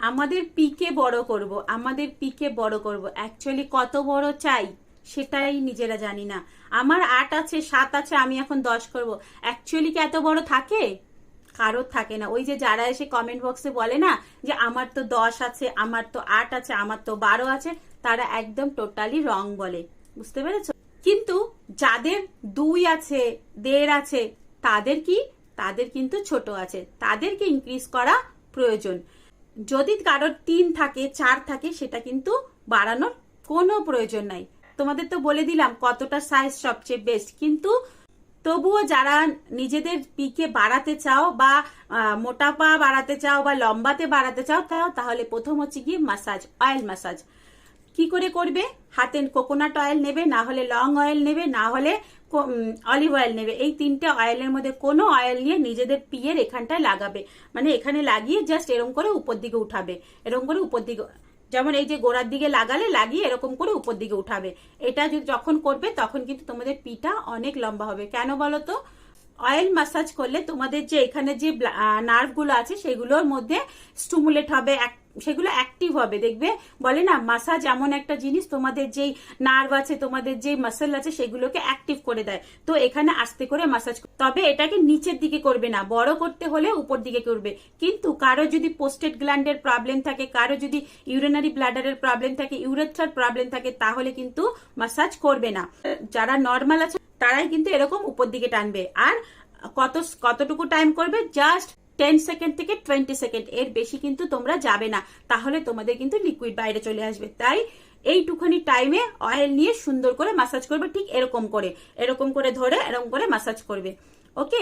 আমাদের পিকে বড় করব, আমাদের পিকে বড় করব, অ্যাকচুয়ালি কত বড় চাই সেটাই নিজেরা জানি না। আমার 8 আছে, 7 আছে, আমি এখন 10 করব, অ্যাকচুয়ালি কি এত বড় থাকে? কারোর থাকে না। ওই যে যারা এসে কমেন্ট বক্সে বলে না যে আমার তো 10 আছে, আমার তো 8 আছে, আমার তো 12 আছে, তারা একদম টোটালি রং বলে, বুঝতে পেরেছো? কিন্তু যাদের 2 আছে, 1.5 আছে, তাদের কি, তাদের কিন্তু ছোট আছে, তাদেরকে ইনক্রিজ করা প্রয়োজন। যদি কারোর 3 থাকে, 4 থাকে, সেটা কিন্তু বাড়ানোর কোনো প্রয়োজন নাই। তোমাদের তো বলে দিলাম কতটা সাইজ সবচেয়ে বেস্ট, কিন্তু তবুও যারা নিজেদের পিকে বাড়াতে চাও বা মোটাপা বাড়াতে চাও বা লম্বাতে বাড়াতে চাও, তাহলে প্রথম হচ্ছে কি মাসাজ, অয়েল মাসাজ। কি করে করবে? হাতে কোকোনাট অয়েল নেবে, না হলে লং অয়েল নেবে, না হলে অলিভ অয়েল নেবে। এই 3টে অয়েলের মধ্যে কোনো অয়েল নিয়ে নিজেদের পিয়ের এখানটায় লাগাবে, মানে এখানে লাগিয়ে জাস্ট এরকম করে উপর দিকে উঠাবে, এরকম করে উপর দিকে, যেমন এই যে গোড়ার দিকে লাগালে লাগিয়ে এরকম করে উপর দিকে উঠাবে। এটা যখন করবে তখন কিন্তু তোমাদের পিটা অনেক লম্বা হবে। কেন বলো তো? অয়েল মাসাজ করলে তোমাদের যে এখানে যে নার্ভ গুলো আছে সেগুলোর মধ্যে স্টিমুলেট হবে, সেগুলো অ্যাক্টিভ হবে। দেখবে বলে না মাসাজ এমন একটা জিনিস, তোমাদের যেই নার্ভ আছে, তোমাদের যে মাসেল আছে, সেগুলোকে অ্যাক্টিভ করে দেয়। তো এখানে আস্তে করে মাসাজ, তবে এটাকে নিচের দিকে করবে না, বড় করতে হলে উপর দিকে করবে। কিন্তু কারো যদি পোস্টেড গ্ল্যান্ডের প্রবলেম থাকে, কারো যদি ইউরিনারি ব্লাডারের প্রবলেম থাকে, ইউরেথ্রার প্রবলেম থাকে, তাহলে কিন্তু মাসাজ করবে না। যারা নর্মাল আছে তারাই কিন্তু এরকম উপর দিকে টানবে। আর কতটুকু টাইম করবে? জাস্ট 10 সেকেন্ড থেকে 20 সেকেন্ড, এর বেশি কিন্তু তোমরা যাবে না, তাহলে তোমাদের কিন্তু লিকুইড বাইরে চলে আসবে। তাই এইটুখানি টাইমে অয়েল নিয়ে সুন্দর করে মাসাজ করবে, ঠিক এরকম করে, এরকম করে ধরে এরকম করে মাসাজ করবে। ওকে।